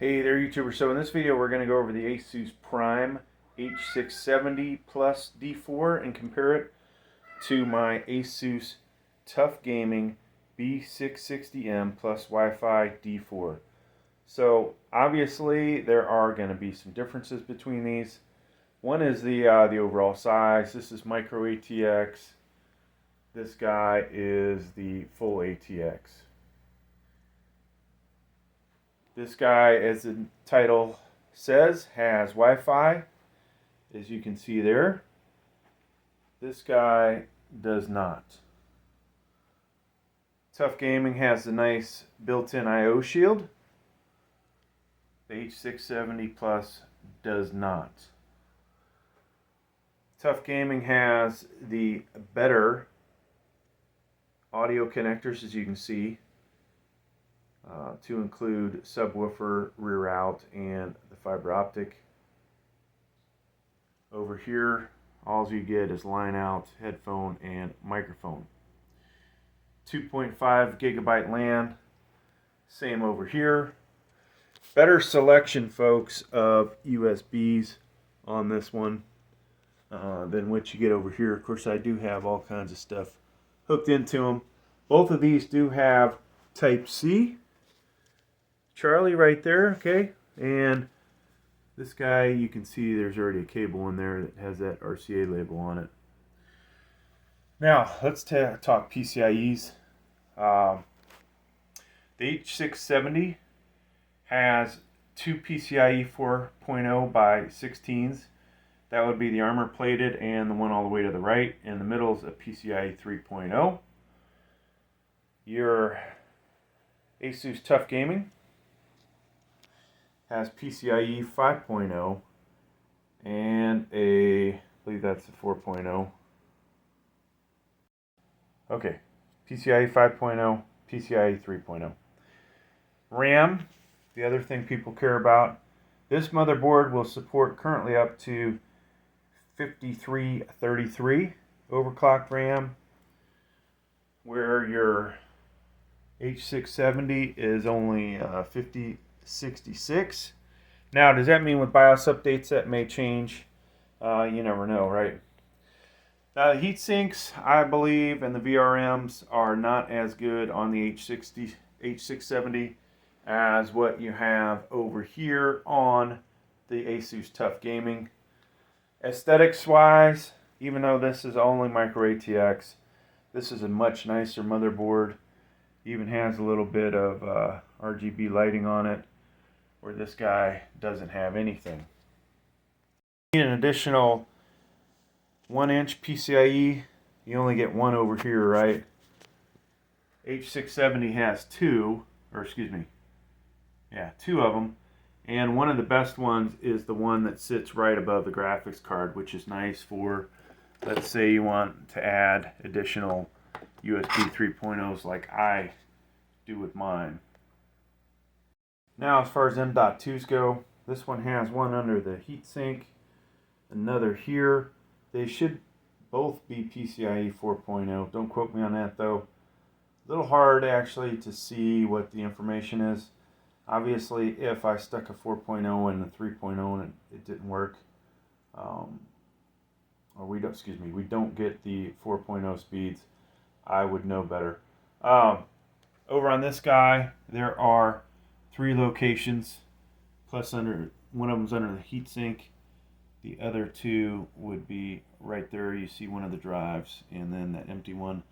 Hey there, YouTuber. So in this video we're going to go over the Asus Prime H670 Plus D4 and compare it to my Asus Tough Gaming B660m Plus Wi-Fi D4. So obviously there are going to be some differences between these. One is the overall size. This is micro ATX. This guy is the full ATX. This guy, as the title says, has Wi-Fi, as you can see there. This guy does not. Tough Gaming has the nice built-in I/O shield. The H670 Plus does not. Tough Gaming has the better audio connectors, as you can see. To include subwoofer, rear out, and the fiber optic. Over here, all you get is line out, headphone, and microphone. 2.5 gigabyte LAN, same over here. Better selection, folks, of USBs on this one than what you get over here. Of course, I do have all kinds of stuff hooked into them. Both of these do have Type-C. Charlie right there, okay, and this guy, you can see there's already a cable in there that has that RCA label on it. Now let's talk PCIe's. The H670 has two PCIe 4.0 by 16s. That would be the armor plated and the one all the way to the right. In the middle is a PCIe 3.0. Your Asus Tough Gaming has PCIe 5.0 and I believe that's the 4.0. Okay, PCIe 5.0, PCIe 3.0. RAM, the other thing people care about. This motherboard will support currently up to 5333 overclocked RAM, where your H670 is only 5066. Now, does that mean with BIOS updates that may change? You never know, right? Now, the heat sinks, I believe, and the VRMs are not as good on the H670 as what you have over here on the Asus Tough Gaming. Aesthetics-wise, even though this is only micro ATX, this is a much nicer motherboard. Even has a little bit of RGB lighting on it, where this guy doesn't have anything. An additional 1-inch PCIe, you only get one over here, right? H670 has two, or excuse me, yeah, two of them, and one of the best ones is the one that sits right above the graphics card, which is nice for, let's say you want to add additional USB 3.0s like I do with mine. Now, as far as M.2s go, this one has one under the heatsink, another here. They should both be PCIe 4.0. Don't quote me on that though. A little hard actually to see what the information is. Obviously, if I stuck a 4.0 and a 3.0 and it didn't work, or we don't get the 4.0 speeds, I would know better. Over on this guy, there are 3 locations, plus one of them's under the heatsink. The other 2 would be right there. You see one of the drives, and then that empty one.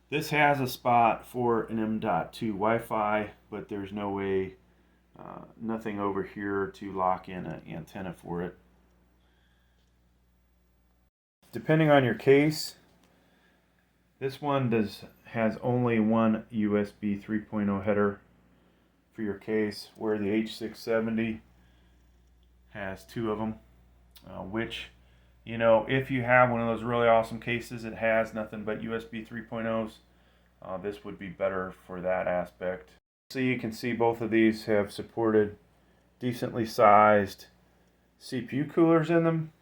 This has a spot for an M.2 Wi-Fi, but there's no way, nothing over here to lock in an antenna for it. Depending on your case, this one has only one USB 3.0 header for your case, where the H670 has 2 of them, which, you know, if you have one of those really awesome cases that has nothing but USB 3.0s, this would be better for that aspect. So you can see both of these have supported decently sized CPU coolers in them.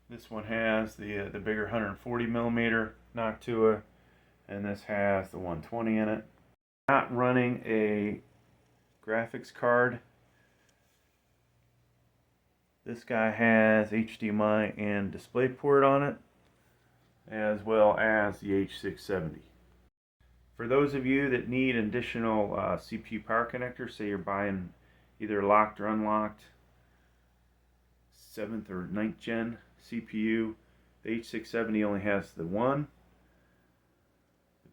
This one has the bigger 140mm Noctua, and this has the 120 in it. Not running a graphics card This guy has HDMI and DisplayPort on it, as well as the H670. For those of you that need additional CPU power connectors, say you're buying either locked or unlocked 7th or 9th gen CPU, the H670 only has the one.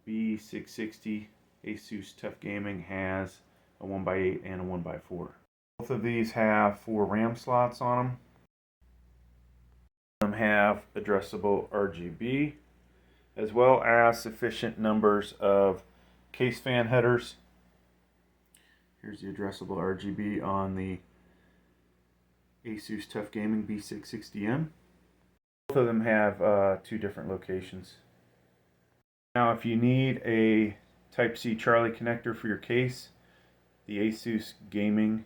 The B660 Asus Tough Gaming has a 1x8 and a 1x4. Both of these have 4 RAM slots on them. Some have addressable RGB, as well as sufficient numbers of case fan headers. Here's the addressable RGB on the Asus Tough Gaming B660m. Both of them have 2 different locations. Now if you need a Type-C Charlie connector for your case, the Asus Gaming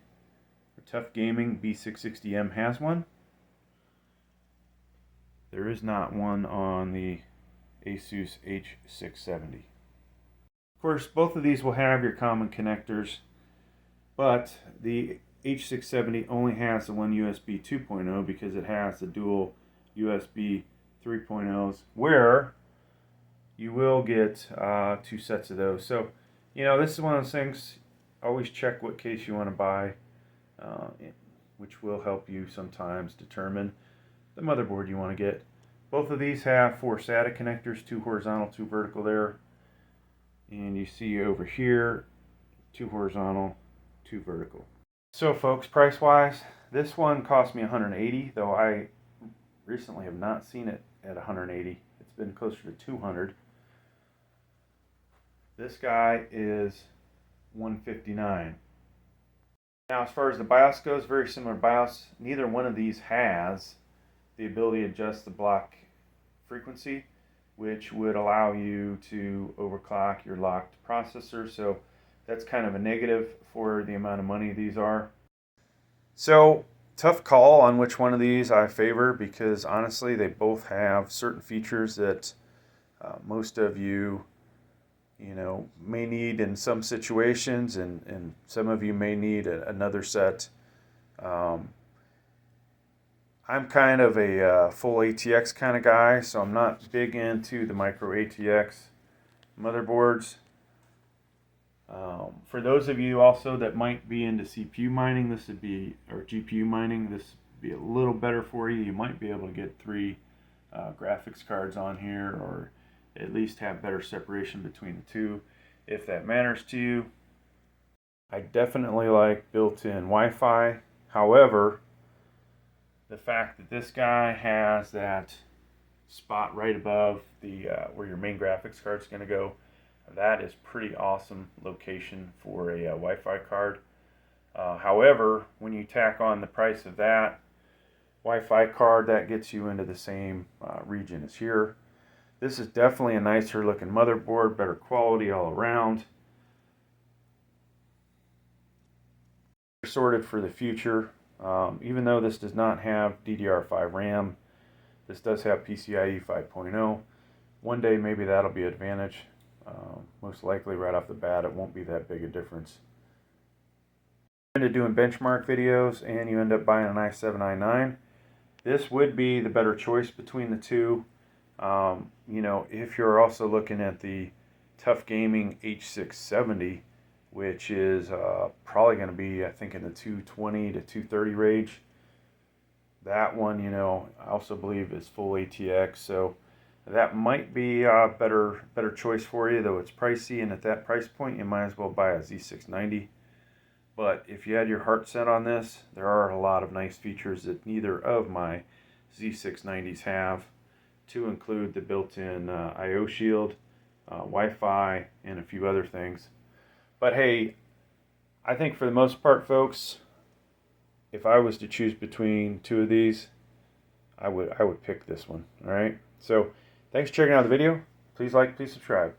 or Tough Gaming B660m has one. There is not one on the Asus H670. Of course, both of these will have your common connectors, but the H670 only has the one USB 2.0 because it has the dual USB 3.0s, where you will get 2 sets of those. So, you know, this is one of those things, always check what case you want to buy, which will help you sometimes determine the motherboard you want to get. Both of these have 4 SATA connectors, 2 horizontal, 2 vertical there. And you see over here, 2 horizontal, 2 vertical. So folks, price-wise, this one cost me $180, though I recently have not seen it at $180. It's been closer to $200. This guy is $159. Now, as far as the BIOS goes, very similar BIOS. Neither one of these has the ability to adjust the block frequency, which would allow you to overclock your locked processor. So that's kind of a negative for the amount of money these are. So tough call on which one of these I favor, because honestly they both have certain features that most of you may need in some situations, and some of you may need another set. I'm kind of a full ATX kind of guy, so I'm not big into the micro ATX motherboards. For those of you also that might be into CPU mining, this would be, or GPU mining, this would be a little better for you. You might be able to get 3 graphics cards on here, or at least have better separation between the 2, if that matters to you. I definitely like built-in Wi-Fi. However, the fact that this guy has that spot right above the where your main graphics card is going to go, that is pretty awesome location for a Wi-Fi card. However, when you tack on the price of that Wi-Fi card, that gets you into the same region as here. This is definitely a nicer looking motherboard, better quality all around. Sorted for the future. Even though this does not have DDR5 RAM, this does have PCIe 5.0. One day maybe that'll be an advantage. Most likely right off the bat it won't be that big a difference. If you're into doing benchmark videos and you end up buying an i7, i9, this would be the better choice between the 2. If you're also looking at the Tough Gaming H670, which is probably going to be, I think, in the 220 to 230 range. That one, I also believe is full ATX, so that might be a better choice for you, though it's pricey, and at that price point, you might as well buy a Z690. But if you had your heart set on this, there are a lot of nice features that neither of my Z690s have, to include the built-in I/O shield, Wi-Fi, and a few other things. But hey, I think for the most part, folks, if I was to choose between 2 of these, I would pick this one. All right. So thanks for checking out the video. Please like, please subscribe.